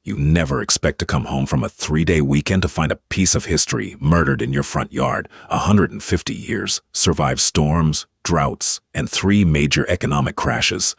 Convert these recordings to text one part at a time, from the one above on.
You never expect to come home from a 3-day weekend to find a piece of history murdered in your front yard. 150 years, survived storms, droughts, and 3 major economic crashes.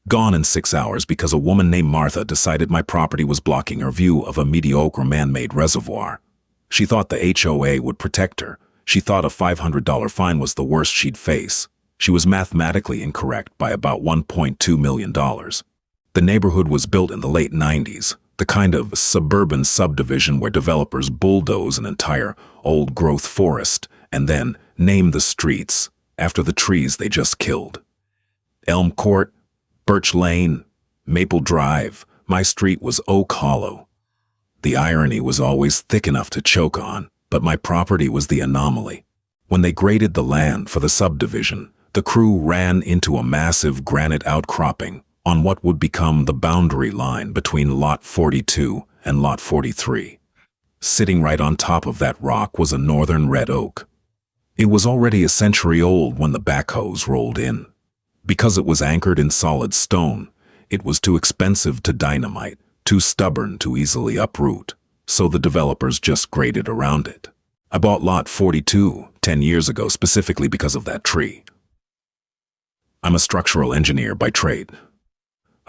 Gone in 6 hours because a woman named Martha decided my property was blocking her view of a mediocre man-made reservoir. She thought the HOA would protect her. She thought a $500 fine was the worst she'd face. She was mathematically incorrect by about $1.2 million. The neighborhood was built in the late 90s, the kind of suburban subdivision where developers bulldoze an entire old-growth forest and then name the streets after the trees they just killed. Elm Court, Birch Lane, Maple Drive, my street was Oak Hollow. The irony was always thick enough to choke on, but my property was the anomaly. When they graded the land for the subdivision, the crew ran into a massive granite outcropping on what would become the boundary line between Lot 42 and Lot 43. Sitting right on top of that rock was a northern red oak. It was already a century old when the backhoes rolled in. Because it was anchored in solid stone, it was too expensive to dynamite, too stubborn to easily uproot, so the developers just graded around it. I bought Lot 42 10 years ago specifically because of that tree. I'm a structural engineer by trade.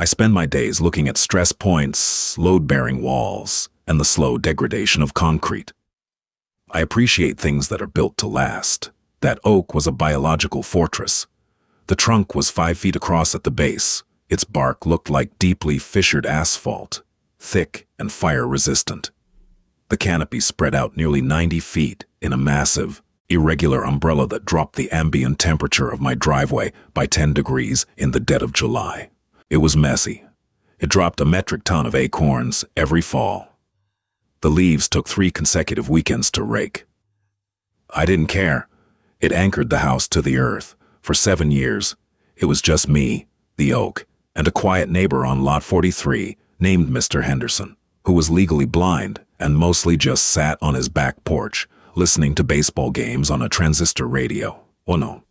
I spend my days looking at stress points, load-bearing walls, and the slow degradation of concrete. I appreciate things that are built to last. That oak was a biological fortress. The trunk was 5 feet across at the base. Its bark looked like deeply fissured asphalt, thick and fire-resistant. The canopy spread out nearly 90 feet in a massive, irregular umbrella that dropped the ambient temperature of my driveway by 10 degrees in the dead of July. It was messy. It dropped a metric ton of acorns every fall. The leaves took 3 consecutive weekends to rake. I didn't care. It anchored the house to the earth. For 7 years, it was just me, the oak, and a quiet neighbor on Lot 43 named Mr. Henderson, who was legally blind and mostly just sat on his back porch, listening to baseball games on a transistor radio. Oh no.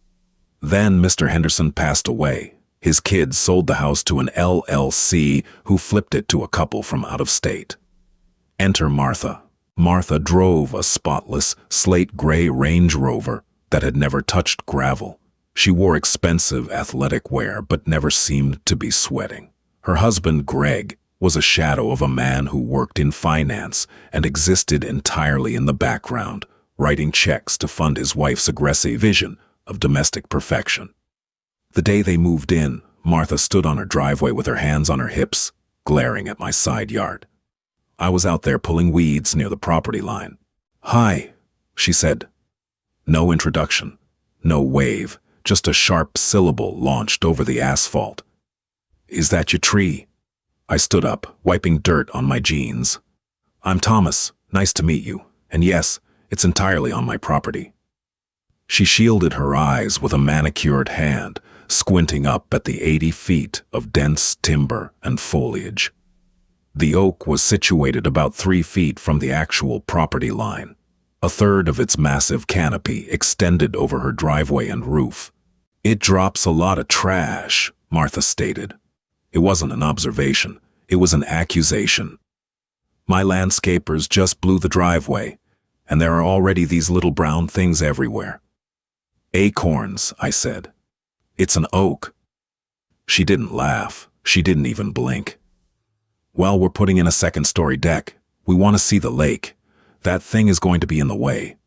Then Mr. Henderson passed away. His kids sold the house to an LLC who flipped it to a couple from out of state. Enter Martha. Martha drove a spotless, slate-gray Range Rover that had never touched gravel. She wore expensive athletic wear but never seemed to be sweating. Her husband, Greg, was a shadow of a man who worked in finance and existed entirely in the background, writing checks to fund his wife's aggressive vision of domestic perfection. The day they moved in, Martha stood on her driveway with her hands on her hips, glaring at my side yard. I was out there pulling weeds near the property line. "Hi," she said. No introduction, no wave, just a sharp syllable launched over the asphalt. "Is that your tree?" I stood up, wiping dirt on my jeans. "I'm Thomas. Nice to meet you. And yes, it's entirely on my property." She shielded her eyes with a manicured hand, squinting up at the 80 feet of dense timber and foliage. The oak was situated about 3 feet from the actual property line. A third of its massive canopy extended over her driveway and roof. "It drops a lot of trash," Martha stated. It wasn't an observation, it was an accusation. "My landscapers just blew the driveway, and there are already these little brown things everywhere." "Acorns," I said. "It's an oak." She didn't laugh. She didn't even blink. "Well, we're putting in a second-story deck. We want to see the lake. That thing is going to be in the way."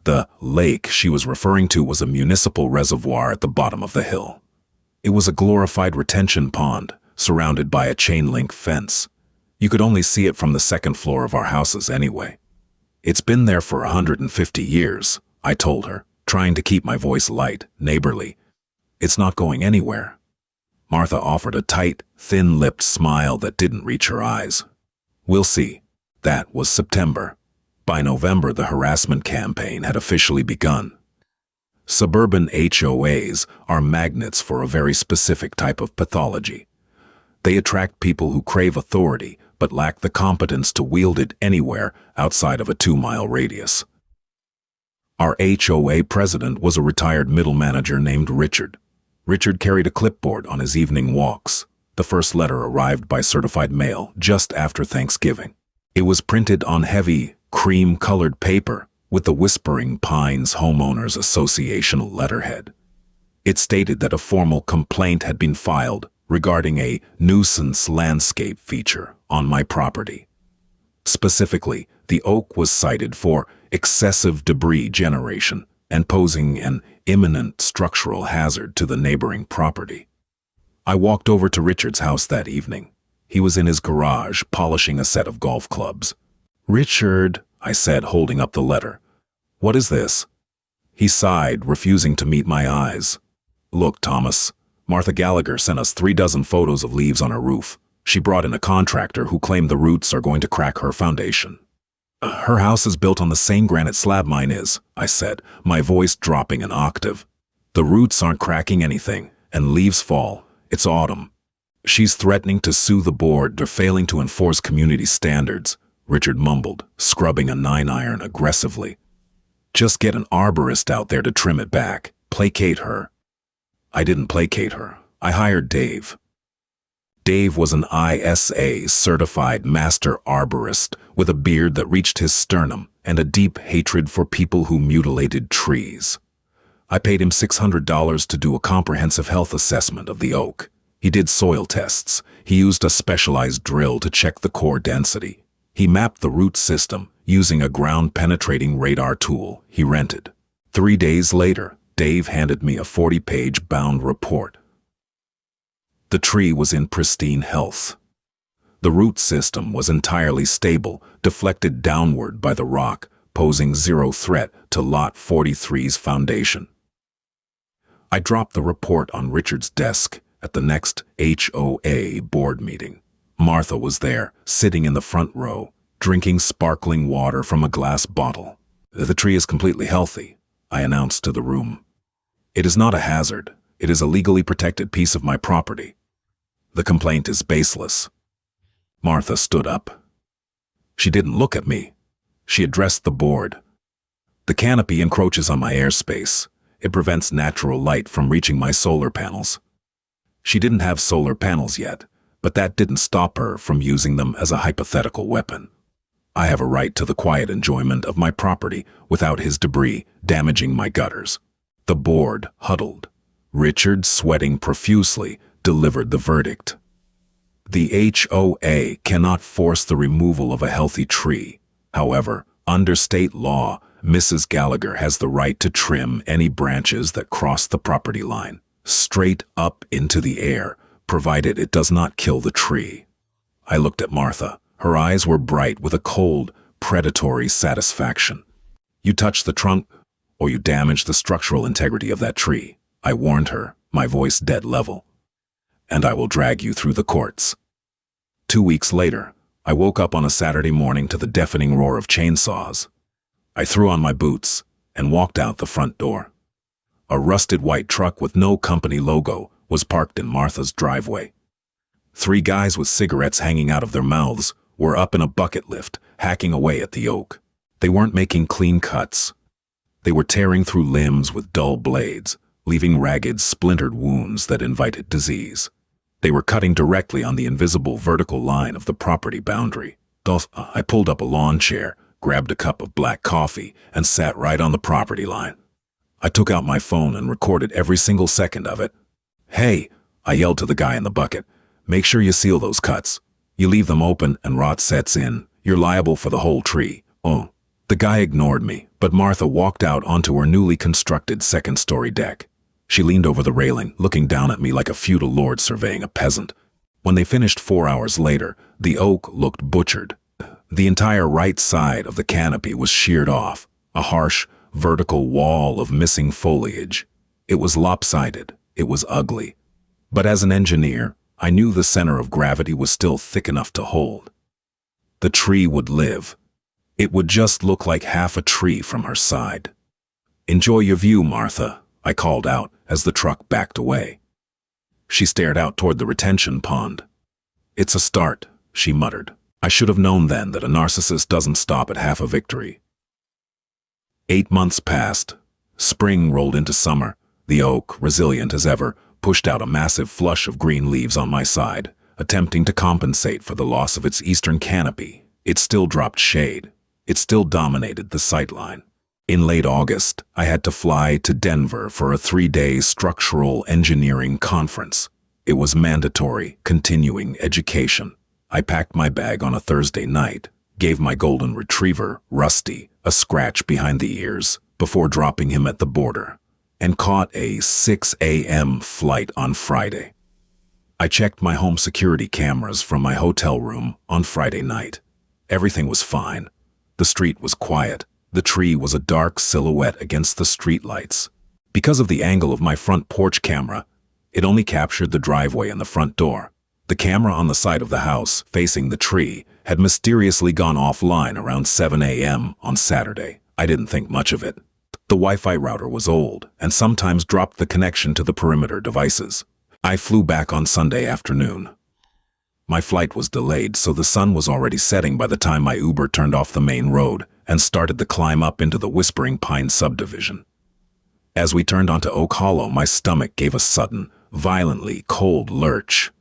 The lake she was referring to was a municipal reservoir at the bottom of the hill. It was a glorified retention pond, surrounded by a chain-link fence. You could only see it from the second floor of our houses anyway. "It's been there for 150 years, I told her, trying to keep my voice light, neighborly. "It's not going anywhere." Martha offered a tight, thin-lipped smile that didn't reach her eyes. "We'll see." That was September. By November, the harassment campaign had officially begun. Suburban HOAs are magnets for a very specific type of pathology. They attract people who crave authority but lack the competence to wield it anywhere outside of a 2-mile radius. Our HOA president was a retired middle manager named Richard. Richard carried a clipboard on his evening walks. The first letter arrived by certified mail just after Thanksgiving. It was printed on heavy, cream-colored paper with the Whispering Pines Homeowners Association letterhead. It stated that a formal complaint had been filed regarding a nuisance landscape feature on my property. Specifically, the oak was cited for excessive debris generation and posing an imminent structural hazard to the neighboring property. I walked over to Richard's house that evening. He was in his garage polishing a set of golf clubs. "Richard," I said, holding up the letter. "What is this?" He sighed, refusing to meet my eyes. "Look, Thomas, Martha Gallagher sent us 36 photos of leaves on her roof. She brought in a contractor who claimed the roots are going to crack her foundation." "Her house is built on the same granite slab mine is," I said, my voice dropping an octave. "The roots aren't cracking anything, and leaves fall. It's autumn. She's threatening to sue the board for failing to enforce community standards," Richard mumbled, scrubbing a 9-iron aggressively. "Just get an arborist out there to trim it back. Placate her." I didn't placate her. I hired Dave. Dave was an ISA-certified master arborist with a beard that reached his sternum and a deep hatred for people who mutilated trees. I paid him $600 to do a comprehensive health assessment of the oak. He did soil tests. He used a specialized drill to check the core density. He mapped the root system using a ground-penetrating radar tool he rented. 3 days later, Dave handed me a 40-page bound report. The tree was in pristine health. The root system was entirely stable, deflected downward by the rock, posing zero threat to Lot 43's foundation. I dropped the report on Richard's desk at the next HOA board meeting. Martha was there, sitting in the front row, drinking sparkling water from a glass bottle. "The tree is completely healthy," I announced to the room. "It is not a hazard. It is a legally protected piece of my property. The complaint is baseless." Martha stood up. She didn't look at me. She addressed the board. "The canopy encroaches on my airspace. It prevents natural light from reaching my solar panels." She didn't have solar panels yet, but that didn't stop her from using them as a hypothetical weapon. I have a right to the quiet enjoyment of my property without his debris damaging my gutters. The board huddled. Richard, sweating profusely, delivered the verdict. The HOA cannot force the removal of a healthy tree. However, under state law, Mrs. Gallagher has the right to trim any branches that cross the property line, straight up into the air, provided it does not kill the tree. I looked at Martha. Her eyes were bright with a cold, predatory satisfaction. "You touch the trunk, or you damage the structural integrity of that tree," I warned her, my voice dead level. "And I will drag you through the courts." 2 weeks later, I woke up on a Saturday morning to the deafening roar of chainsaws. I threw on my boots and walked out the front door. A rusted white truck with no company logo was parked in Martha's driveway. 3 guys with cigarettes hanging out of their mouths were up in a bucket lift, hacking away at the oak. They weren't making clean cuts. They were tearing through limbs with dull blades, leaving ragged, splintered wounds that invited disease. They were cutting directly on the invisible vertical line of the property boundary. Thus, I pulled up a lawn chair, grabbed a cup of black coffee, and sat right on the property line. I took out my phone and recorded every single second of it. "Hey," I yelled to the guy in the bucket, "make sure you seal those cuts. You leave them open and rot sets in, you're liable for the whole tree." "Oh." The guy ignored me, but Martha walked out onto her newly constructed second-story deck. She leaned over the railing, looking down at me like a feudal lord surveying a peasant. When they finished 4 hours later, the oak looked butchered. The entire right side of the canopy was sheared off, a harsh, vertical wall of missing foliage. It was lopsided. It was ugly. But as an engineer, I knew the center of gravity was still thick enough to hold. The tree would live. It would just look like half a tree from her side. "Enjoy your view, Martha," I called out as the truck backed away. She stared out toward the retention pond. "It's a start," she muttered. I should have known then that a narcissist doesn't stop at half a victory. 8 months passed. Spring rolled into summer. The oak, resilient as ever, pushed out a massive flush of green leaves on my side. attempting to compensate for the loss of its eastern canopy. It still dropped shade. It still dominated the sightline. In late August, I had to fly to Denver for a 3-day structural engineering conference. It was mandatory, continuing education. I packed my bag on a Thursday night, gave my golden retriever, Rusty, a scratch behind the ears before dropping him at the border, and caught a 6 a.m. flight on Friday. I checked my home security cameras from my hotel room on Friday night. Everything was fine. The street was quiet. The tree was a dark silhouette against the streetlights. Because of the angle of my front porch camera, it only captured the driveway and the front door. The camera on the side of the house, facing the tree, had mysteriously gone offline around 7 a.m. on Saturday. I didn't think much of it. The Wi-Fi router was old and sometimes dropped the connection to the perimeter devices. I flew back on Sunday afternoon. My flight was delayed, so the sun was already setting by the time my Uber turned off the main road and started the climb up into the Whispering Pine subdivision. As we turned onto Oak Hollow, my stomach gave a sudden, violently cold lurch.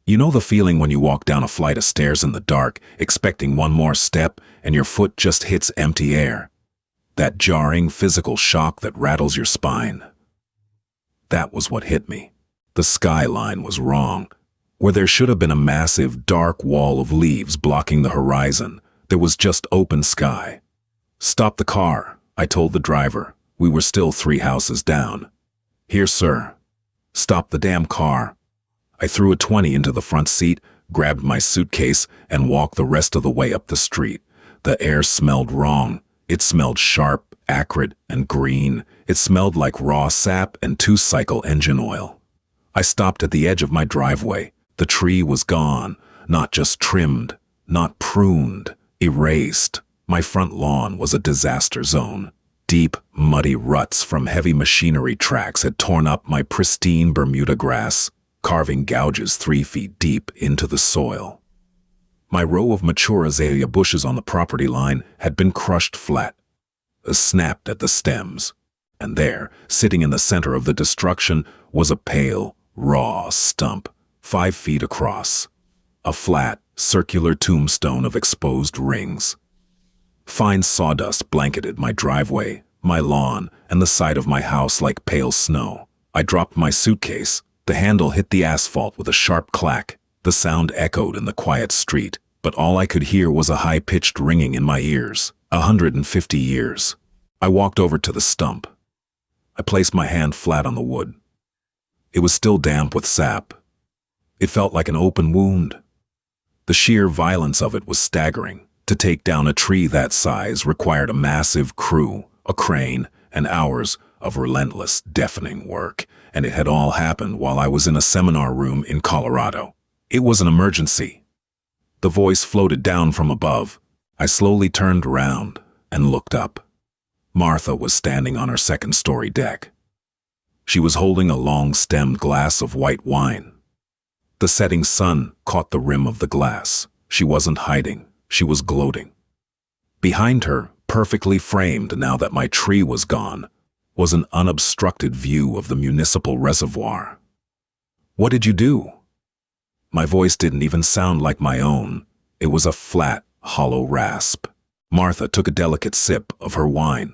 You know the feeling when you walk down a flight of stairs in the dark, expecting one more step, and your foot just hits empty air? That jarring physical shock that rattles your spine. That was what hit me. The skyline was wrong. Where there should have been a massive, dark wall of leaves blocking the horizon, there was just open sky. "Stop the car," I told the driver. We were still 3 houses down. "Here, sir." "Stop the damn car." I threw a 20 into the front seat, grabbed my suitcase, and walked the rest of the way up the street. The air smelled wrong. It smelled sharp, acrid, and green. It smelled like raw sap and 2-cycle engine oil. I stopped at the edge of my driveway. The tree was gone, not just trimmed, not pruned, erased. My front lawn was a disaster zone. Deep, muddy ruts from heavy machinery tracks had torn up my pristine Bermuda grass, carving gouges 3 feet deep into the soil. My row of mature azalea bushes on the property line had been crushed flat, snapped at the stems. And there, sitting in the center of the destruction, was a pale, raw stump, 5 feet across. A flat, circular tombstone of exposed rings. Fine sawdust blanketed my driveway, my lawn, and the side of my house like pale snow. I dropped my suitcase. The handle hit the asphalt with a sharp clack. The sound echoed in the quiet street, but all I could hear was a high-pitched ringing in my ears. 150 years. I walked over to the stump. I placed my hand flat on the wood. It was still damp with sap. It felt like an open wound. The sheer violence of it was staggering. To take down a tree that size required a massive crew, a crane, and hours of relentless, deafening work, and it had all happened while I was in a seminar room in Colorado. It was an emergency. The voice floated down from above. I slowly turned around and looked up. Martha was standing on her second-story deck. She was holding a long-stemmed glass of white wine. The setting sun caught the rim of the glass. She wasn't hiding. She was gloating. Behind her, perfectly framed now that my tree was gone, was an unobstructed view of the municipal reservoir. "What did you do?" My voice didn't even sound like my own. It was a flat, hollow rasp. Martha took a delicate sip of her wine.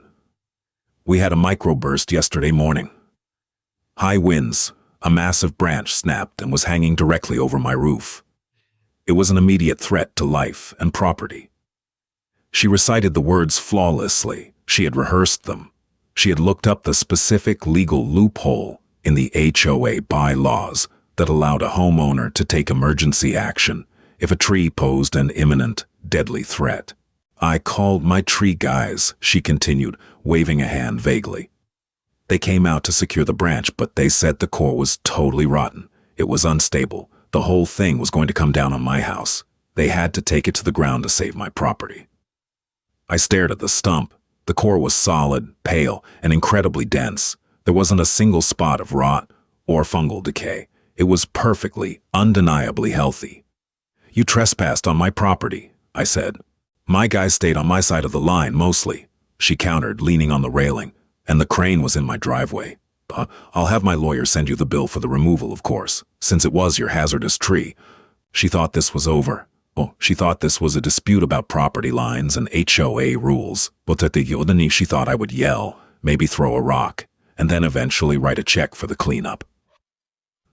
"We had a microburst yesterday morning. High winds. A massive branch snapped and was hanging directly over my roof. It was an immediate threat to life and property." She recited the words flawlessly. She had rehearsed them. She had looked up the specific legal loophole in the HOA bylaws that allowed a homeowner to take emergency action if a tree posed an imminent, deadly threat. "I called my tree guys," she continued, waving a hand vaguely. "They came out to secure the branch, but they said the core was totally rotten. It was unstable. The whole thing was going to come down on my house. They had to take it to the ground to save my property." I stared at the stump. The core was solid, pale, and incredibly dense. There wasn't a single spot of rot or fungal decay. It was perfectly, undeniably healthy. "You trespassed on my property," I said. "My guys stayed on my side of the line mostly," she countered, leaning on the railing. "And the crane was in my driveway. I'll have my lawyer send you the bill for the removal, of course, since it was your hazardous tree. She thought this was over. Oh, she thought this was a dispute about property lines and HOA rules. But at the Yodani, she thought I would yell, maybe throw a rock, and then eventually write a check for the cleanup.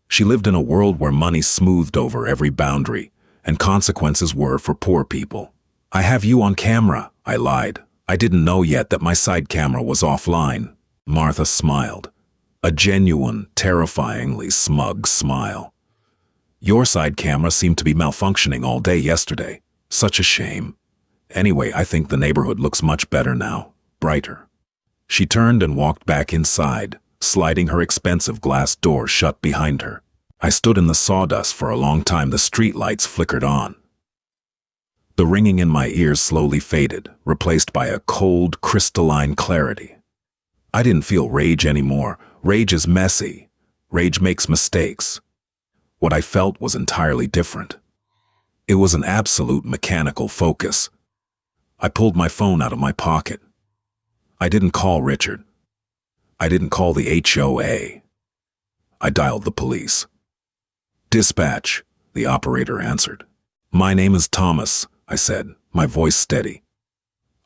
She lived in a world where money smoothed over every boundary, and consequences were for poor people. I have you on camera, I lied. I didn't know yet that my side camera was offline. Martha smiled. A genuine, terrifyingly smug smile. Your side camera seemed to be malfunctioning all day yesterday. Such a shame. Anyway, I think the neighborhood looks much better now. Brighter. She turned and walked back inside, sliding her expensive glass door shut behind her. I stood in the sawdust for a long time. The street lights flickered on. The ringing in my ears slowly faded, replaced by a cold, crystalline clarity. I didn't feel rage anymore. Rage is messy. Rage makes mistakes. What I felt was entirely different. It was an absolute mechanical focus. I pulled my phone out of my pocket. I didn't call Richard. I didn't call the HOA. I dialed the police. Dispatch, the operator answered. My name is Thomas, I said, my voice steady.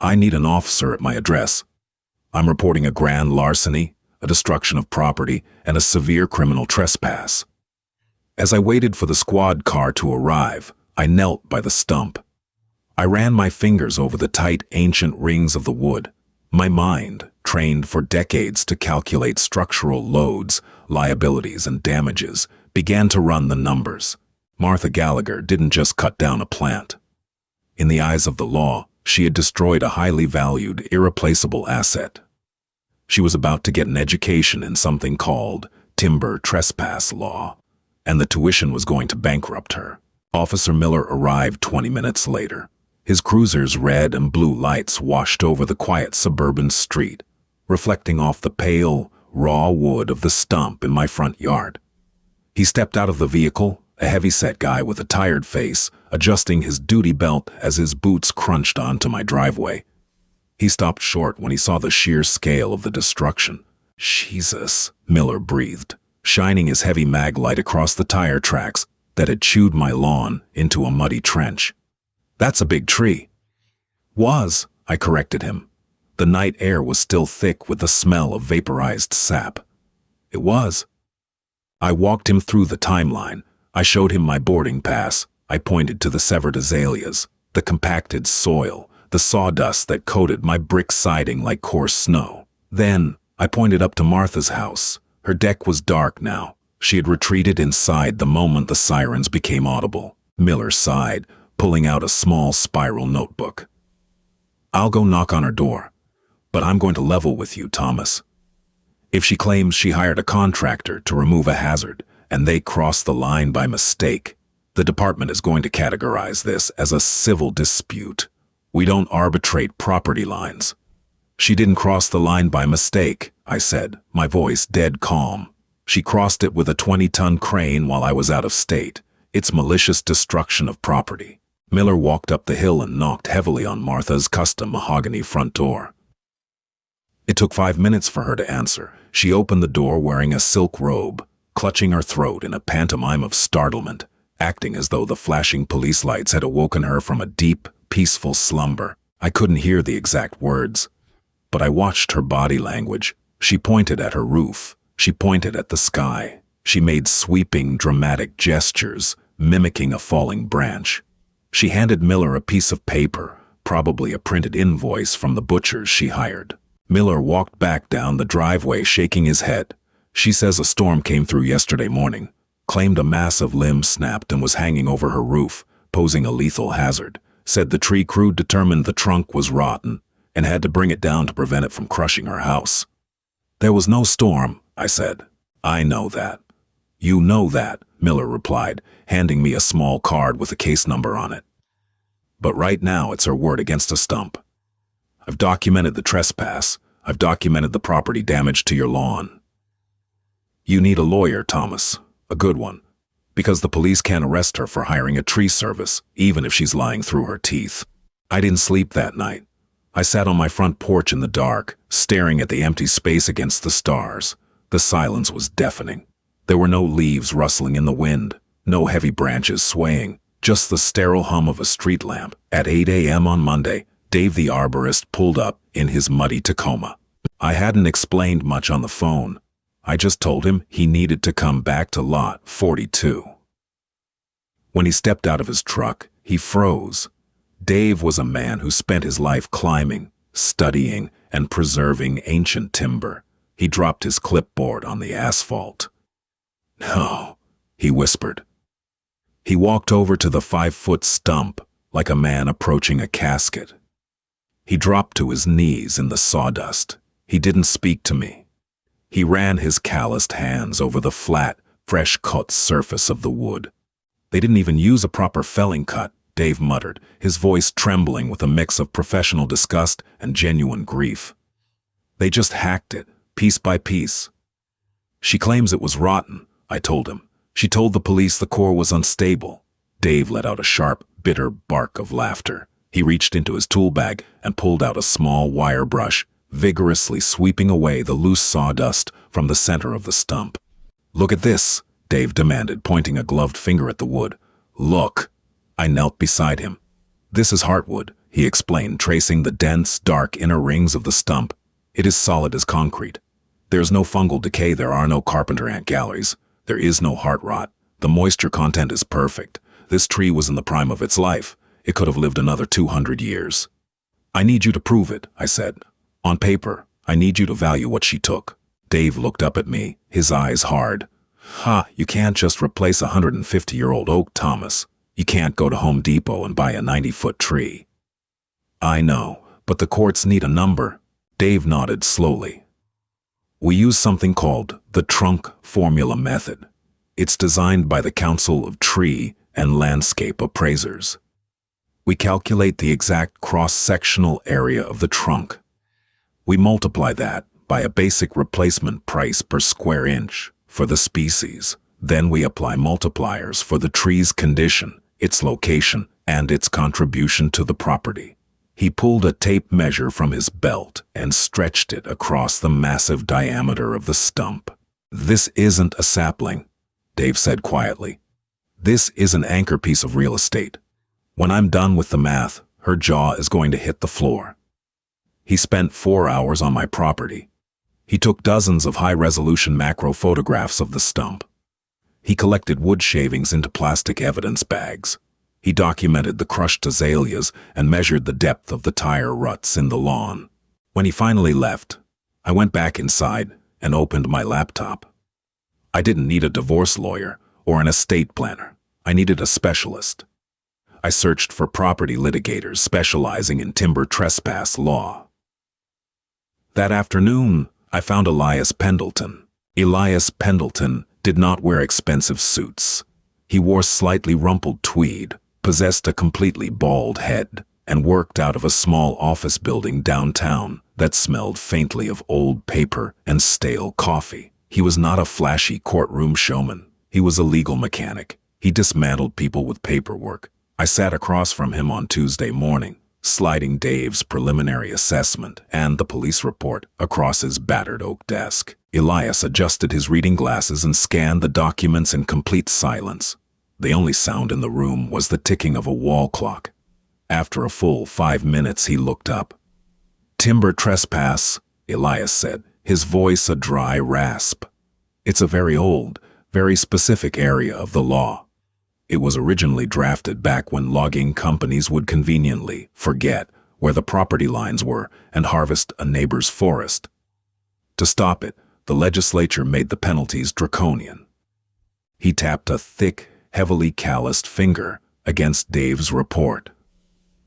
I need an officer at my address. I'm reporting a grand larceny, a destruction of property, and a severe criminal trespass. As I waited for the squad car to arrive, I knelt by the stump. I ran my fingers over the tight, ancient rings of the wood. My mind, trained for decades to calculate structural loads, liabilities, and damages, began to run the numbers. Martha Gallagher didn't just cut down a plant. In the eyes of the law, she had destroyed a highly valued, irreplaceable asset. She was about to get an education in something called timber trespass law, and the tuition was going to bankrupt her. Officer Miller arrived 20 minutes later. His cruiser's red and blue lights washed over the quiet suburban street, reflecting off the pale, raw wood of the stump in my front yard. He stepped out of the vehicle, a heavy-set guy with a tired face, adjusting his duty belt as his boots crunched onto my driveway. He stopped short when he saw the sheer scale of the destruction. Jesus, Miller breathed, shining his heavy mag light across the tire tracks that had chewed my lawn into a muddy trench. That's a big tree. Was, I corrected him. The night air was still thick with the smell of vaporized sap. It was. I walked him through the timeline. I showed him my boarding pass. I pointed to the severed azaleas, the compacted soil, the sawdust that coated my brick siding like coarse snow. Then, I pointed up to Martha's house. Her deck was dark now. She had retreated inside the moment the sirens became audible. Miller sighed, pulling out a small spiral notebook. I'll go knock on her door, but I'm going to level with you, Thomas. If she claims she hired a contractor to remove a hazard, and they crossed the line by mistake, the department is going to categorize this as a civil dispute. We don't arbitrate property lines. She didn't cross the line by mistake, I said, my voice dead calm. She crossed it with a 20-ton crane while I was out of state. It's malicious destruction of property. Miller walked up the hill and knocked heavily on Martha's custom mahogany front door. It took 5 minutes for her to answer. She opened the door wearing a silk robe, clutching her throat in a pantomime of startlement, acting as though the flashing police lights had awoken her from a deep, peaceful slumber. I couldn't hear the exact words, but I watched her body language. She pointed at her roof. She pointed at the sky. She made sweeping, dramatic gestures, mimicking a falling branch. She handed Miller a piece of paper, probably a printed invoice from the butchers she hired. Miller walked back down the driveway, shaking his head. She says a storm came through yesterday morning, claimed a massive limb snapped and was hanging over her roof, posing a lethal hazard. Said the tree crew determined the trunk was rotten and had to bring it down to prevent it from crushing her house. There was no storm, I said. I know that. You know that, Miller replied, handing me a small card with a case number on it. But right now it's her word against a stump. I've documented the trespass. I've documented the property damage to your lawn. You need a lawyer, Thomas, a good one, because the police can't arrest her for hiring a tree service, even if she's lying through her teeth. I didn't sleep that night. I sat on my front porch in the dark, staring at the empty space against the stars. The silence was deafening. There were no leaves rustling in the wind, no heavy branches swaying, just the sterile hum of a street lamp. At 8 a.m. on Monday, Dave the arborist pulled up in his muddy Tacoma. I hadn't explained much on the phone. I just told him he needed to come back to lot 42. When he stepped out of his truck, he froze. Dave was a man who spent his life climbing, studying, and preserving ancient timber. He dropped his clipboard on the asphalt. "No," he whispered. He walked over to the 5-foot stump like a man approaching a casket. He dropped to his knees in the sawdust. He didn't speak to me. He ran his calloused hands over the flat, fresh-cut surface of the wood. "They didn't even use a proper felling cut," Dave muttered, his voice trembling with a mix of professional disgust and genuine grief. "They just hacked it, piece by piece." "She claims it was rotten," I told him. "She told the police the core was unstable." Dave let out a sharp, bitter bark of laughter. He reached into his tool bag and pulled out a small wire brush, vigorously sweeping away the loose sawdust from the center of the stump. "Look at this," Dave demanded, pointing a gloved finger at the wood. "Look." I knelt beside him. "This is heartwood," he explained, tracing the dense, dark inner rings of the stump. "It is solid as concrete. There is no fungal decay, there are no carpenter ant galleries. There is no heart rot. The moisture content is perfect. This tree was in the prime of its life. It could have lived another 200 years. "I need you to prove it," I said. "On paper, I need you to value what she took." Dave looked up at me, his eyes hard. You can't just replace a 150-year-old oak, Thomas. You can't go to Home Depot and buy a 90-foot tree." "I know, but the courts need a number." Dave nodded slowly. "We use something called the trunk formula method. It's designed by the Council of Tree and Landscape Appraisers. We calculate the exact cross-sectional area of the trunk. We multiply that by a basic replacement price per square inch for the species. Then we apply multipliers for the tree's condition, its location, and its contribution to the property." He pulled a tape measure from his belt and stretched it across the massive diameter of the stump. "This isn't a sapling," Dave said quietly. "This is an anchor piece of real estate. When I'm done with the math, her jaw is going to hit the floor." He spent 4 hours on my property. He took dozens of high-resolution macro photographs of the stump. He collected wood shavings into plastic evidence bags. He documented the crushed azaleas and measured the depth of the tire ruts in the lawn. When he finally left, I went back inside and opened my laptop. I didn't need a divorce lawyer or an estate planner. I needed a specialist. I searched for property litigators specializing in timber trespass law. That afternoon, I found Elias Pendleton. Elias Pendleton did not wear expensive suits. He wore slightly rumpled tweed, possessed a completely bald head, and worked out of a small office building downtown that smelled faintly of old paper and stale coffee. He was not a flashy courtroom showman. He was a legal mechanic. He dismantled people with paperwork. I sat across from him on Tuesday morning, sliding Dave's preliminary assessment and the police report across his battered oak desk. Elias adjusted his reading glasses and scanned the documents in complete silence. The only sound in the room was the ticking of a wall clock. After a full 5 minutes, he looked up. "Timber trespass," Elias said, his voice a dry rasp. "It's a very old, very specific area of the law. It was originally drafted back when logging companies would conveniently forget where the property lines were and harvest a neighbor's forest. To stop it, the legislature made the penalties draconian." He tapped a thick, heavily calloused finger against Dave's report.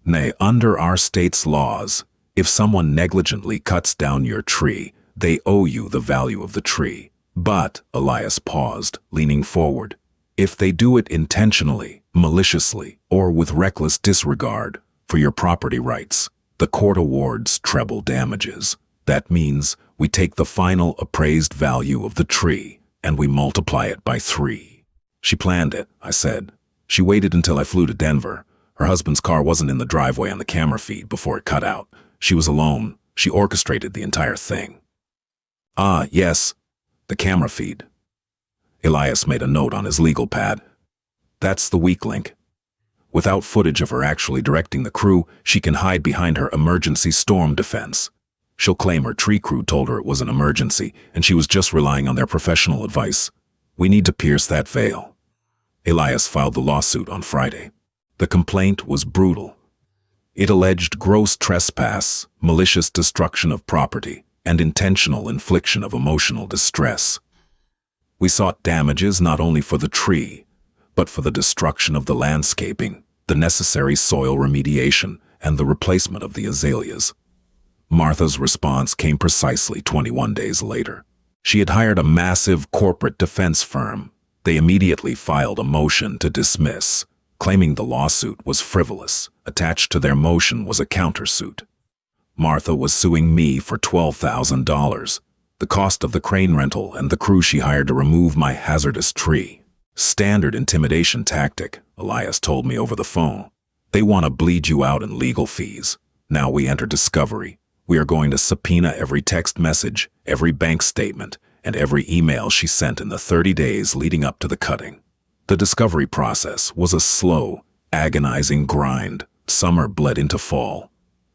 "Nay, under our state's laws, if someone negligently cuts down your tree, they owe you the value of the tree. But," Elias paused, leaning forward, "if they do it intentionally, maliciously, or with reckless disregard for your property rights, the court awards treble damages. That means we take the final appraised value of the tree and we multiply it by 3. "She planned it," I said. "She waited until I flew to Denver. Her husband's car wasn't in the driveway on the camera feed before it cut out. She was alone. She orchestrated the entire thing." "Ah, yes, the camera feed." Elias made a note on his legal pad. "That's the weak link. Without footage of her actually directing the crew, she can hide behind her emergency storm defense. She'll claim her tree crew told her it was an emergency, and she was just relying on their professional advice. We need to pierce that veil. Elias filed the lawsuit on Friday. The complaint was brutal. It alleged gross trespass, malicious destruction of property, and intentional infliction of emotional distress. We sought damages not only for the tree, but for the destruction of the landscaping, the necessary soil remediation, and the replacement of the azaleas. Martha's response came precisely 21 days later. She had hired a massive corporate defense firm. They immediately filed a motion to dismiss, claiming the lawsuit was frivolous. Attached to their motion was a countersuit. Martha was suing me for $12,000, the cost of the crane rental and the crew she hired to remove my hazardous tree. Standard intimidation tactic, Elias told me over the phone. They want to bleed you out in legal fees. Now we enter discovery. We are going to subpoena every text message, every bank statement, and every email she sent in the 30 days leading up to the cutting. The discovery process was a slow, agonizing grind. Summer bled into fall.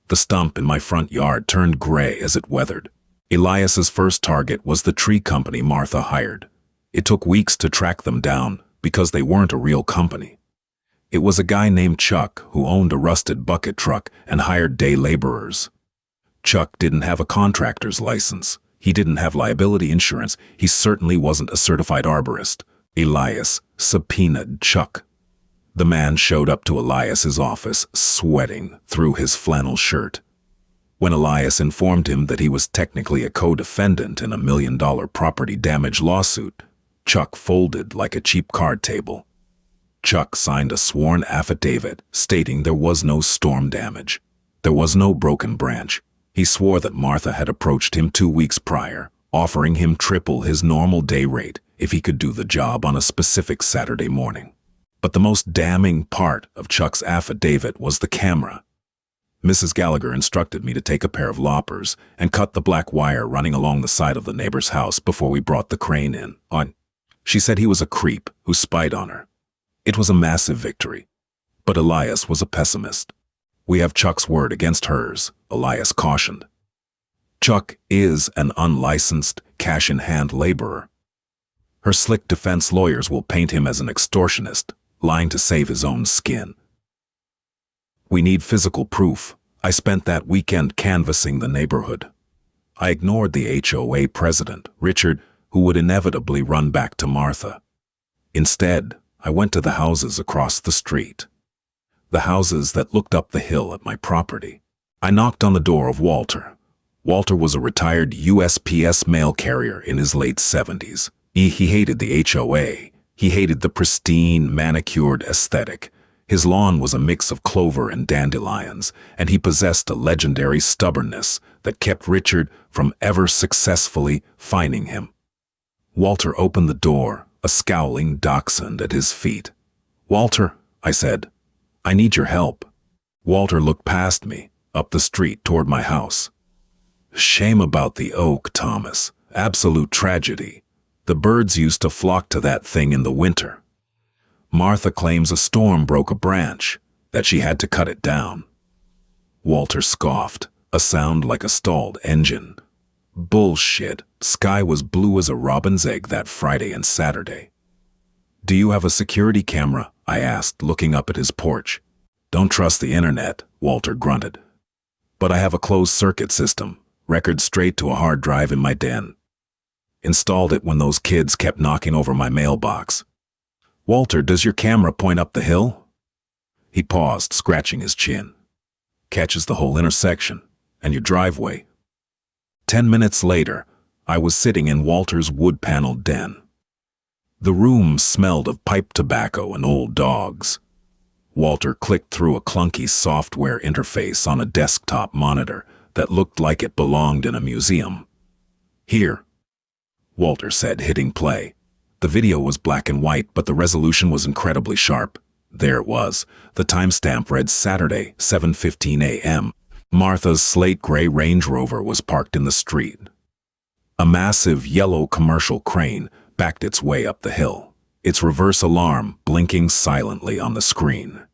The stump in my front yard turned gray as it weathered. Elias's first target was the tree company Martha hired. It took weeks to track them down because they weren't a real company. It was a guy named Chuck who owned a rusted bucket truck and hired day laborers. Chuck didn't have a contractor's license. He didn't have liability insurance. He certainly wasn't a certified arborist. Elias subpoenaed Chuck. The man showed up to Elias's office, sweating through his flannel shirt. When Elias informed him that he was technically a co-defendant in a $1 million property damage lawsuit, Chuck folded like a cheap card table. Chuck signed a sworn affidavit stating there was no storm damage. There was no broken branch. He swore that Martha had approached him 2 weeks prior, offering him triple his normal day rate if he could do the job on a specific Saturday morning. But the most damning part of Chuck's affidavit was the camera. Mrs. Gallagher instructed me to take a pair of loppers and cut the black wire running along the side of the neighbor's house before we brought the crane in. She said he was a creep who spied on her. It was a massive victory. But Elias was a pessimist. We have Chuck's word against hers, Elias cautioned. Chuck is an unlicensed, cash-in-hand laborer. Her slick defense lawyers will paint him as an extortionist, lying to save his own skin. We need physical proof. I spent that weekend canvassing the neighborhood. I ignored the HOA president, Richard, who would inevitably run back to Martha. Instead, I went to the houses across the street. The houses that looked up the hill at my property. I knocked on the door of Walter. Walter was a retired USPS mail carrier in his late 70s. He hated the HOA. He hated the pristine, manicured aesthetic. His lawn was a mix of clover and dandelions, and he possessed a legendary stubbornness that kept Richard from ever successfully finding him. Walter opened the door, a scowling dachshund at his feet. "Walter," I said, "I need your help." Walter looked past me, up the street toward my house. "Shame about the oak, Thomas. Absolute tragedy. The birds used to flock to that thing in the winter. Martha claims a storm broke a branch, that she had to cut it down." Walter scoffed, a sound like a stalled engine. "Bullshit. Sky was blue as a robin's egg that Friday and Saturday." "Do you have a security camera?" I asked, looking up at his porch. "Don't trust the internet," Walter grunted. "But I have a closed-circuit system, record straight to a hard drive in my den. Installed it when those kids kept knocking over my mailbox." "Walter, does your camera point up the hill?" He paused, scratching his chin. "Catches the whole intersection, and your driveway." 10 minutes later, I was sitting in Walter's wood-paneled den. The room smelled of pipe tobacco and old dogs. Walter clicked through a clunky software interface on a desktop monitor that looked like it belonged in a museum. "Here," Walter said, hitting play. The video was black and white, but the resolution was incredibly sharp. There it was. The timestamp read Saturday, 7:15 a.m. Martha's slate-gray Range Rover was parked in the street. A massive yellow commercial crane backed its way up the hill, its reverse alarm blinking silently on the screen.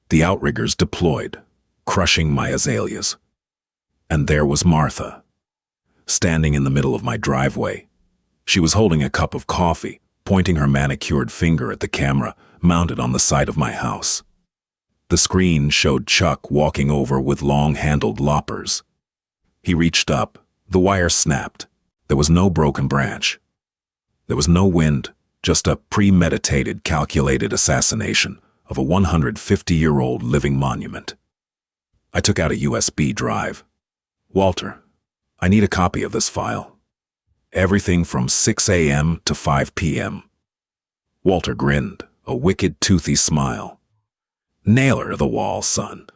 The outriggers deployed, crushing my azaleas. And there was Martha, standing in the middle of my driveway. She was holding a cup of coffee, pointing her manicured finger at the camera mounted on the side of my house. The screen showed Chuck walking over with long-handled loppers. He reached up. The wire snapped. There was no broken branch. There was no wind, just a premeditated, calculated assassination of a 150-year-old living monument. I took out a USB drive. "Walter, I need a copy of this file. Everything from 6 a.m. to 5 p.m. Walter grinned, a wicked, toothy smile. "Nail her to the wall, son."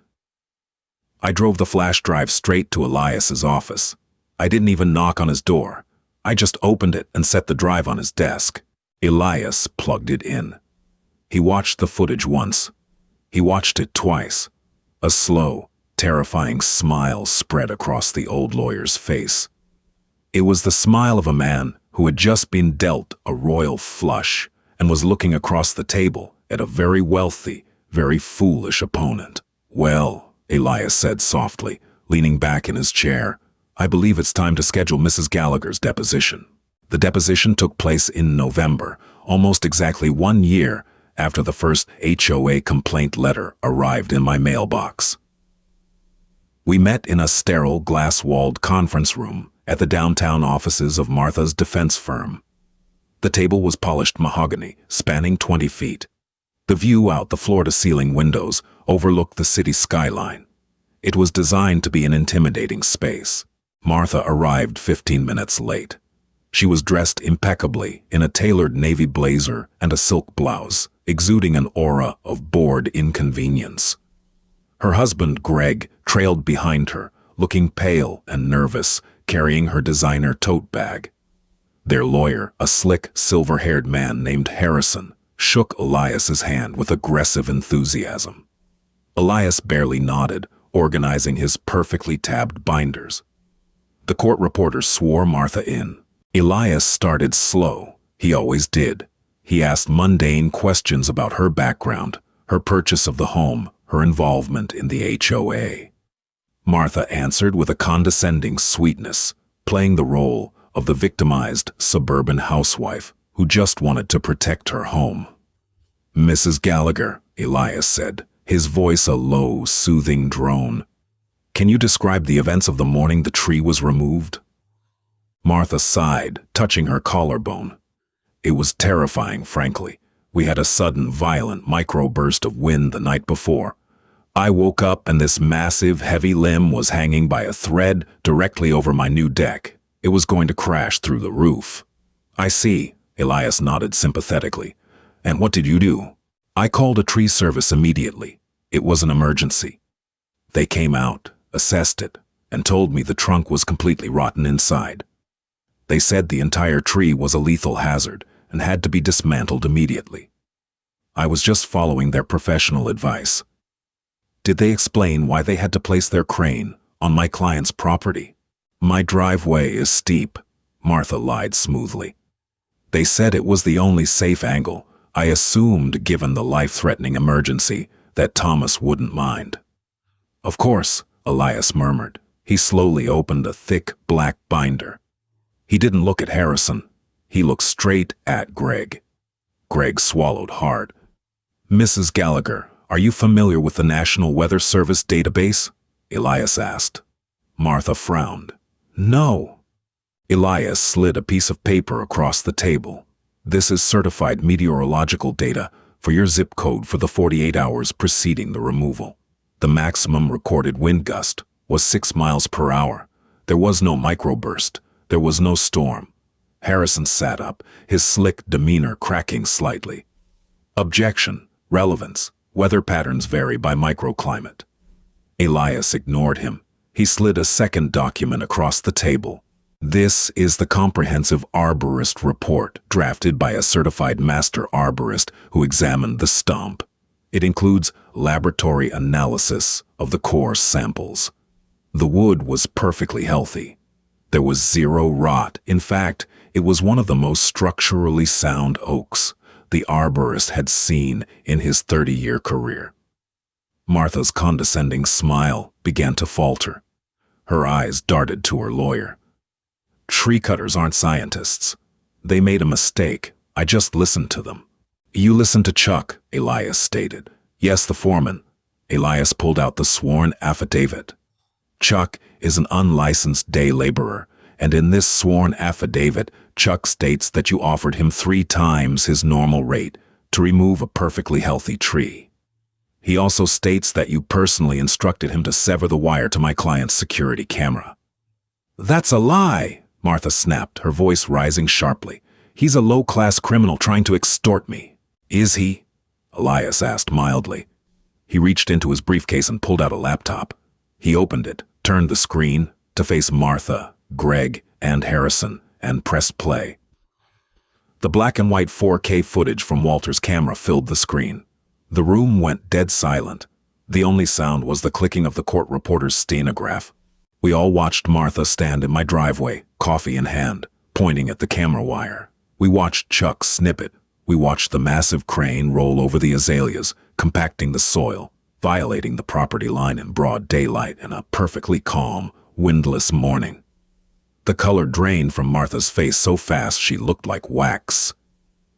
I drove the flash drive straight to Elias's office. I didn't even knock on his door. I just opened it and set the drive on his desk. Elias plugged it in. He watched the footage once. He watched it twice. A slow, terrifying smile spread across the old lawyer's face. It was the smile of a man who had just been dealt a royal flush and was looking across the table at a very wealthy, very foolish opponent. "Well," Elias said softly, leaning back in his chair, "I believe it's time to schedule Mrs. Gallagher's deposition." The deposition took place in November, almost exactly 1 year after the first HOA complaint letter arrived in my mailbox. We met in a sterile, glass-walled conference room at the downtown offices of Martha's defense firm. The table was polished mahogany, spanning 20 feet. The view out the floor-to-ceiling windows overlooked the city skyline. It was designed to be an intimidating space. Martha arrived 15 minutes late. She was dressed impeccably in a tailored navy blazer and a silk blouse, exuding an aura of bored inconvenience. Her husband, Greg, trailed behind her, looking pale and nervous, carrying her designer tote bag. Their lawyer, a slick, silver-haired man named Harrison, shook Elias's hand with aggressive enthusiasm. Elias barely nodded, organizing his perfectly tabbed binders. The court reporter swore Martha in. Elias started slow. He always did. He asked mundane questions about her background, her purchase of the home, her involvement in the HOA. Martha answered with a condescending sweetness, playing the role of the victimized suburban housewife who just wanted to protect her home. "Mrs. Gallagher," Elias said, his voice a low, soothing drone. "Can you describe the events of the morning the tree was removed?" Martha sighed, touching her collarbone. "It was terrifying, frankly. We had a sudden, violent microburst of wind the night before. I woke up and this massive, heavy limb was hanging by a thread directly over my new deck. It was going to crash through the roof." "I see," Elias nodded sympathetically. "And what did you do?" "I called a tree service immediately. It was an emergency. They came out, assessed it, and told me the trunk was completely rotten inside. They said the entire tree was a lethal hazard and had to be dismantled immediately. I was just following their professional advice." "Did they explain why they had to place their crane on my client's property?" "My driveway is steep," Martha lied smoothly. "They said it was the only safe angle. I assumed, given the life-threatening emergency, that Thomas wouldn't mind." "Of course," Elias murmured. He slowly opened a thick, black binder. He didn't look at Harrison. He looked straight at Greg. Greg swallowed hard. "Mrs. Gallagher, are you familiar with the National Weather Service database?" Elias asked. Martha frowned. "No." Elias slid a piece of paper across the table. "This is certified meteorological data for your zip code for the 48 hours preceding the removal. The maximum recorded wind gust was 6 miles per hour. There was no microburst. There was no storm." Harrison sat up, his slick demeanor cracking slightly. "Objection. Relevance. Weather patterns vary by microclimate." Elias ignored him. He slid a second document across the table. "This is the comprehensive arborist report drafted by a certified master arborist who examined the stump. It includes laboratory analysis of the core samples. The wood was perfectly healthy. There was zero rot. In fact, it was one of the most structurally sound oaks the arborist had seen in his 30-year career." Martha's condescending smile began to falter. Her eyes darted to her lawyer. Tree cutters aren't scientists. They made a mistake. I just listened to them. You listened to Chuck, Elias stated. Yes, the foreman. Elias pulled out the sworn affidavit. Chuck is an unlicensed day laborer, and in this sworn affidavit, Chuck states that you offered him 3 times his normal rate to remove a perfectly healthy tree. He also states that you personally instructed him to sever the wire to my client's security camera. That's a lie, Martha snapped, her voice rising sharply. He's a low-class criminal trying to extort me. Is he? Elias asked mildly. He reached into his briefcase and pulled out a laptop. He opened it, turned the screen to face Martha, Greg, and Harrison, and pressed play. The black and white 4K footage from Walter's camera filled the screen. The room went dead silent. The only sound was the clicking of the court reporter's stenograph. We all watched Martha stand in my driveway, coffee in hand, pointing at the camera wire. We watched Chuck snip it. We watched the massive crane roll over the azaleas, compacting the soil, violating the property line in broad daylight in a perfectly calm, windless morning. The color drained from Martha's face so fast she looked like wax.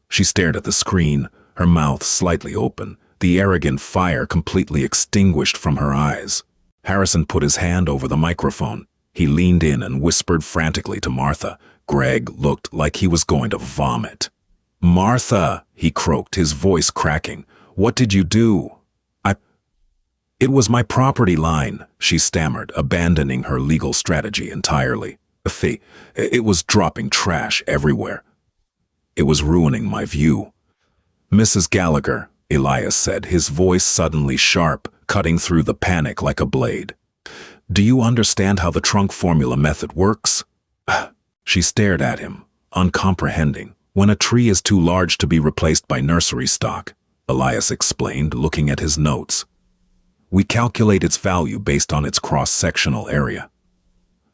She stared at the screen, her mouth slightly open, the arrogant fire completely extinguished from her eyes. Harrison put his hand over the microphone. He leaned in and whispered frantically to Martha. Greg looked like he was going to vomit. "Martha," he croaked, his voice cracking. "What did you do?" It was my property line," she stammered, abandoning her legal strategy entirely. It was dropping trash everywhere. It was ruining my view." "Mrs. Gallagher," Elias said, his voice suddenly sharp, cutting through the panic like a blade. "Do you understand how the trunk formula method works?" She stared at him, uncomprehending. "When a tree is too large to be replaced by nursery stock," Elias explained, looking at his notes, "we calculate its value based on its cross-sectional area.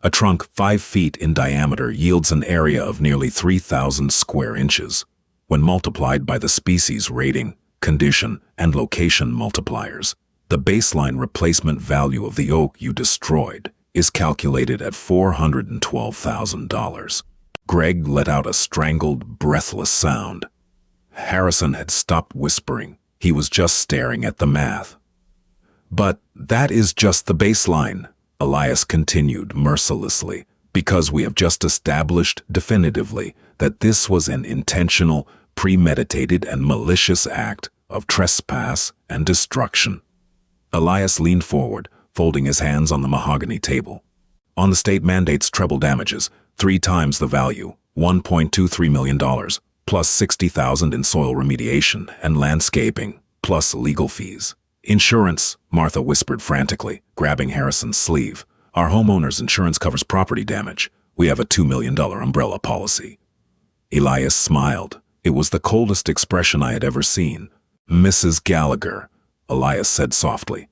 A trunk 5 feet in diameter yields an area of nearly 3,000 square inches. When multiplied by the species rating, condition, and location multipliers, the baseline replacement value of the oak you destroyed is calculated at $412,000. Greg let out a strangled, breathless sound. Harrison had stopped whispering. He was just staring at the math. "But that is just the baseline," Elias continued mercilessly, "because we have just established definitively that this was an intentional, premeditated, and malicious act of trespass and destruction." Elias leaned forward, folding his hands on the mahogany table. "On the state mandates treble damages, 3 times the value, $1.23 million, plus $60,000 in soil remediation and landscaping, plus legal fees. Insurance," Martha whispered frantically, grabbing Harrison's sleeve. "Our homeowner's insurance covers property damage. We have a $2 million umbrella policy." Elias smiled. It was the coldest expression I had ever seen. "Mrs. Gallagher," Elias said softly,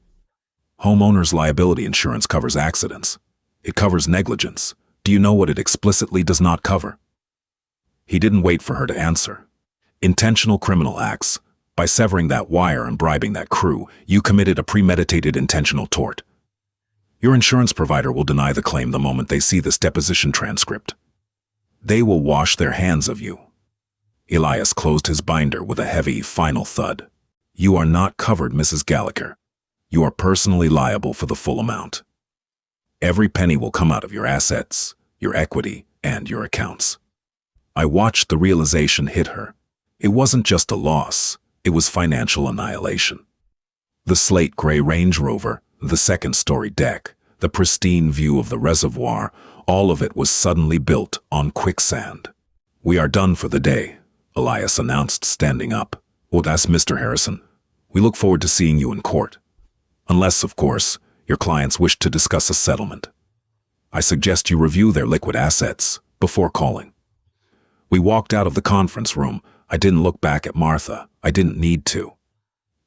"homeowner's liability insurance covers accidents. It covers negligence. Do you know what it explicitly does not cover?" He didn't wait for her to answer. "Intentional criminal acts. By severing that wire and bribing that crew, you committed a premeditated intentional tort. Your insurance provider will deny the claim the moment they see this deposition transcript. They will wash their hands of you." Elias closed his binder with a heavy, final thud. "You are not covered, Mrs. Gallagher. You are personally liable for the full amount. Every penny will come out of your assets, your equity, and your accounts." I watched the realization hit her. It wasn't just a loss. It was financial annihilation. The slate gray Range Rover, the second-story deck, the pristine view of the reservoir, all of it was suddenly built on quicksand. "We are done for the day," Elias announced, standing up. "Oh, that's Mr. Harrison. We look forward to seeing you in court. Unless, of course, your clients wish to discuss a settlement. I suggest you review their liquid assets before calling." We walked out of the conference room. I didn't look back at Martha. I didn't need to.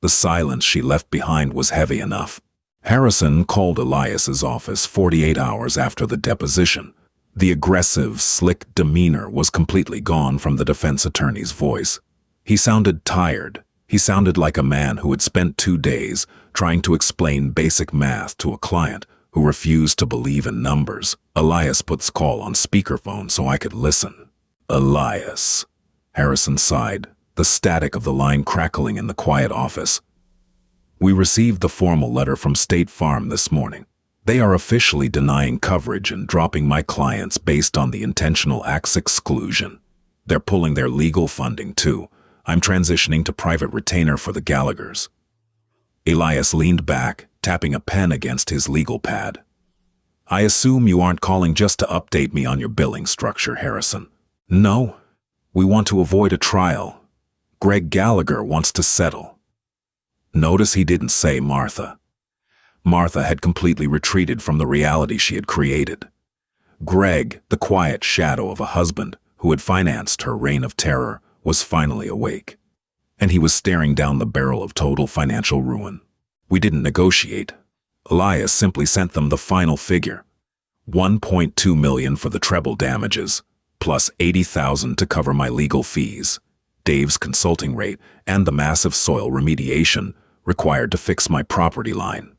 The silence she left behind was heavy enough. Harrison called Elias's office 48 hours after the deposition. The aggressive, slick demeanor was completely gone from the defense attorney's voice. He sounded tired, He sounded like a man who had spent 2 days trying to explain basic math to a client who refused to believe in numbers. Elias puts call on speakerphone so I could listen. Elias. Harrison sighed, the static of the line crackling in the quiet office. We received the formal letter from State Farm this morning. They are officially denying coverage and dropping my clients based on the intentional acts exclusion. They're pulling their legal funding too. I'm transitioning to private retainer for the Gallaghers. Elias leaned back, tapping a pen against his legal pad. I assume you aren't calling just to update me on your billing structure, Harrison. No. We want to avoid a trial. Greg Gallagher wants to settle. Notice he didn't say Martha. Martha had completely retreated from the reality she had created. Greg, the quiet shadow of a husband who had financed her reign of terror, was finally awake. And he was staring down the barrel of total financial ruin. We didn't negotiate. Elias simply sent them the final figure. $1.2 million for the treble damages, plus $80,000 to cover my legal fees, Dave's consulting rate, and the massive soil remediation required to fix my property line.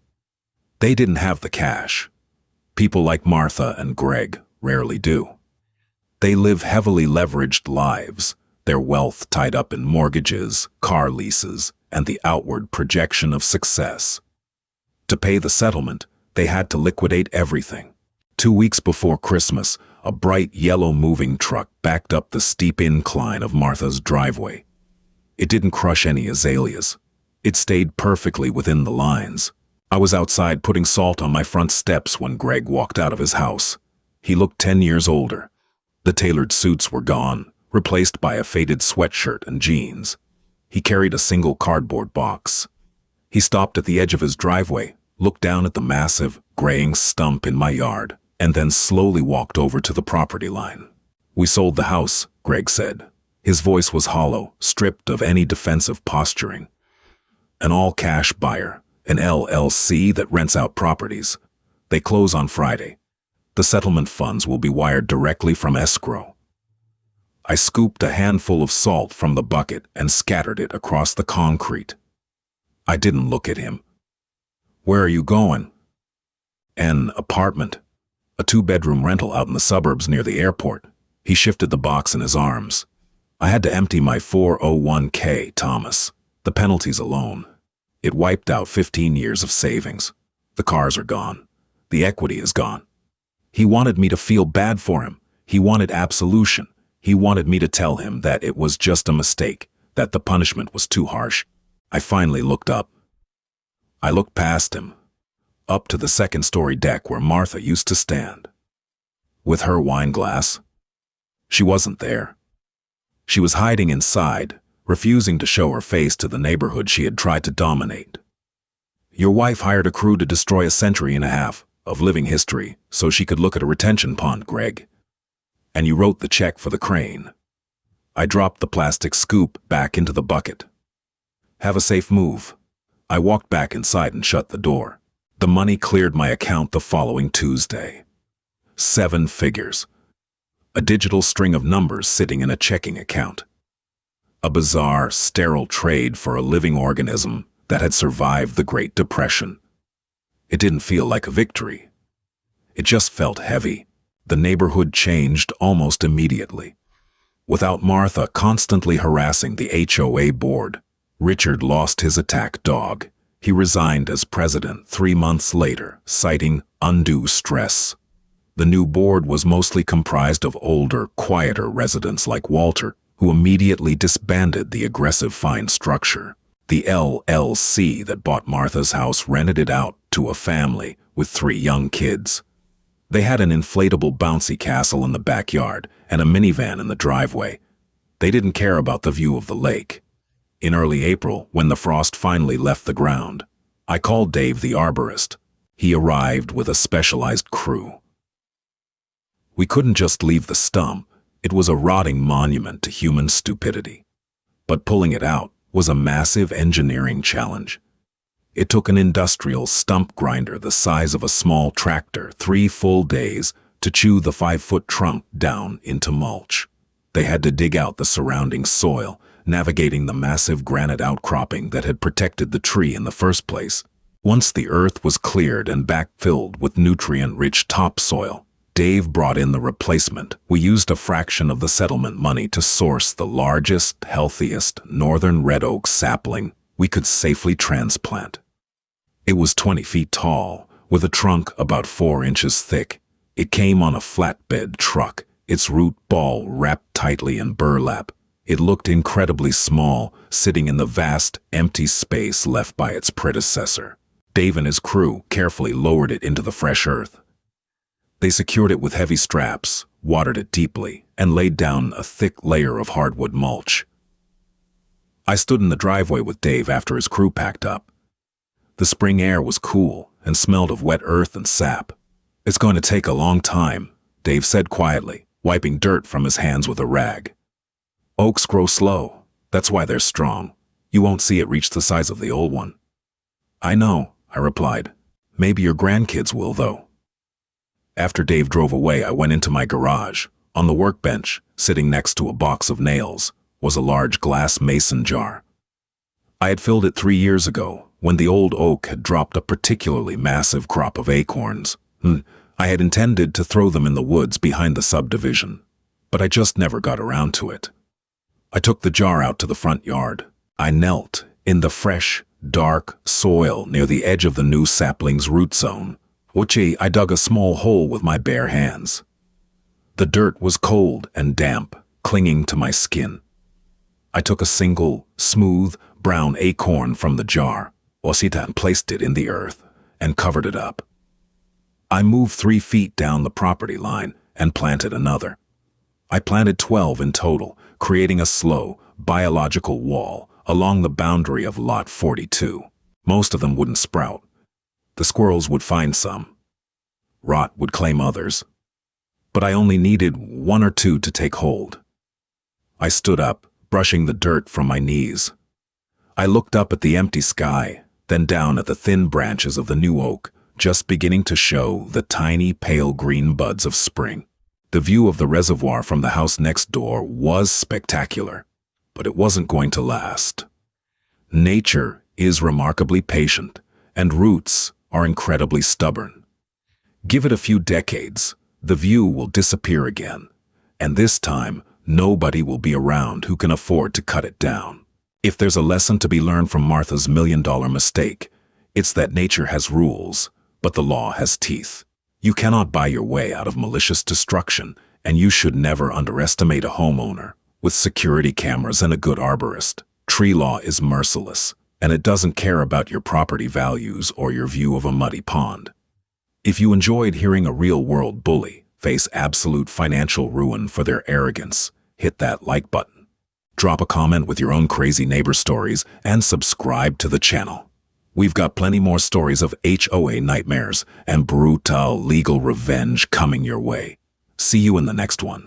They didn't have the cash. People like Martha and Greg rarely do. They live heavily leveraged lives, their wealth tied up in mortgages, car leases, and the outward projection of success. To pay the settlement, they had to liquidate everything. 2 weeks before Christmas, a bright yellow moving truck backed up the steep incline of Martha's driveway. It didn't crush any azaleas. It stayed perfectly within the lines. I was outside putting salt on my front steps when Greg walked out of his house. He looked 10 years older. The tailored suits were gone, replaced by a faded sweatshirt and jeans. He carried a single cardboard box. He stopped at the edge of his driveway, looked down at the massive, graying stump in my yard, and then slowly walked over to the property line. We sold the house, Greg said. His voice was hollow, stripped of any defensive posturing. An all-cash buyer, an LLC that rents out properties. They close on Friday. The settlement funds will be wired directly from escrow. I scooped a handful of salt from the bucket and scattered it across the concrete. I didn't look at him. Where are you going? An apartment. A 2-bedroom rental out in the suburbs near the airport. He shifted the box in his arms. I had to empty my 401k, Thomas. The penalties alone. It wiped out 15 years of savings. The cars are gone. The equity is gone. He wanted me to feel bad for him. He wanted absolution. He wanted me to tell him that it was just a mistake, that the punishment was too harsh. I finally looked up. I looked past him, up to the second-story deck where Martha used to stand. With her wine glass. She wasn't there. She was hiding inside, refusing to show her face to the neighborhood she had tried to dominate. Your wife hired a crew to destroy a century and a half of living history so she could look at a retention pond, Greg. And you wrote the check for the crane. I dropped the plastic scoop back into the bucket. Have a safe move. I walked back inside and shut the door. The money cleared my account the following Tuesday. 7 figures. A digital string of numbers sitting in a checking account. A bizarre, sterile trade for a living organism that had survived the Great Depression. It didn't feel like a victory. It just felt heavy. The neighborhood changed almost immediately. Without Martha constantly harassing the HOA board, Richard lost his attack dog. He resigned as president 3 months later, citing undue stress. The new board was mostly comprised of older, quieter residents like Walter, who immediately disbanded the aggressive fine structure. The LLC that bought Martha's house rented it out to a family with 3 young kids. They had an inflatable bouncy castle in the backyard and a minivan in the driveway. They didn't care about the view of the lake. In early April, when the frost finally left the ground, I called Dave the arborist. He arrived with a specialized crew. We couldn't just leave the stump. It was a rotting monument to human stupidity. But pulling it out was a massive engineering challenge. It took an industrial stump grinder the size of a small tractor 3 full days to chew the 5-foot trunk down into mulch. They had to dig out the surrounding soil, navigating the massive granite outcropping that had protected the tree in the first place. Once the earth was cleared and backfilled with nutrient-rich topsoil, Dave brought in the replacement. We used a fraction of the settlement money to source the largest, healthiest northern red oak sapling we could safely transplant. It was 20 feet tall, with a trunk about 4 inches thick. It came on a flatbed truck, its root ball wrapped tightly in burlap. It looked incredibly small, sitting in the vast, empty space left by its predecessor. Dave and his crew carefully lowered it into the fresh earth. They secured it with heavy straps, watered it deeply, and laid down a thick layer of hardwood mulch. I stood in the driveway with Dave after his crew packed up. The spring air was cool and smelled of wet earth and sap. "It's going to take a long time," Dave said quietly, wiping dirt from his hands with a rag. "Oaks grow slow. That's why they're strong. You won't see it reach the size of the old one." "I know," I replied. "Maybe your grandkids will, though." After Dave drove away, I went into my garage. On the workbench, sitting next to a box of nails, was a large glass mason jar. I had filled it 3 years ago, when the old oak had dropped a particularly massive crop of acorns. I had intended to throw them in the woods behind the subdivision, but I just never got around to it. I took the jar out to the front yard. I knelt in the fresh, dark soil near the edge of the new sapling's root zone. I dug a small hole with my bare hands. The dirt was cold and damp, clinging to my skin. I took a single, smooth, brown acorn from the jar, and placed it in the earth and covered it up. I moved 3 feet down the property line and planted another. I planted 12 in total, creating a slow, biological wall along the boundary of Lot 42. Most of them wouldn't sprout. The squirrels would find some. Rot would claim others. But I only needed 1 or 2 to take hold. I stood up, brushing the dirt from my knees. I looked up at the empty sky, then down at the thin branches of the new oak, just beginning to show the tiny pale green buds of spring. The view of the reservoir from the house next door was spectacular, but it wasn't going to last. Nature is remarkably patient, and roots are incredibly stubborn. Give it a few decades, the view will disappear again, and this time nobody will be around who can afford to cut it down. If there's a lesson to be learned from Martha's $1,000,000 mistake, it's that nature has rules, but the law has teeth. You cannot buy your way out of malicious destruction, and you should never underestimate a homeowner with security cameras and a good arborist. Tree law is merciless, and it doesn't care about your property values or your view of a muddy pond. If you enjoyed hearing a real-world bully face absolute financial ruin for their arrogance, hit that like button. Drop a comment with your own crazy neighbor stories and subscribe to the channel. We've got plenty more stories of HOA nightmares and brutal legal revenge coming your way. See you in the next one.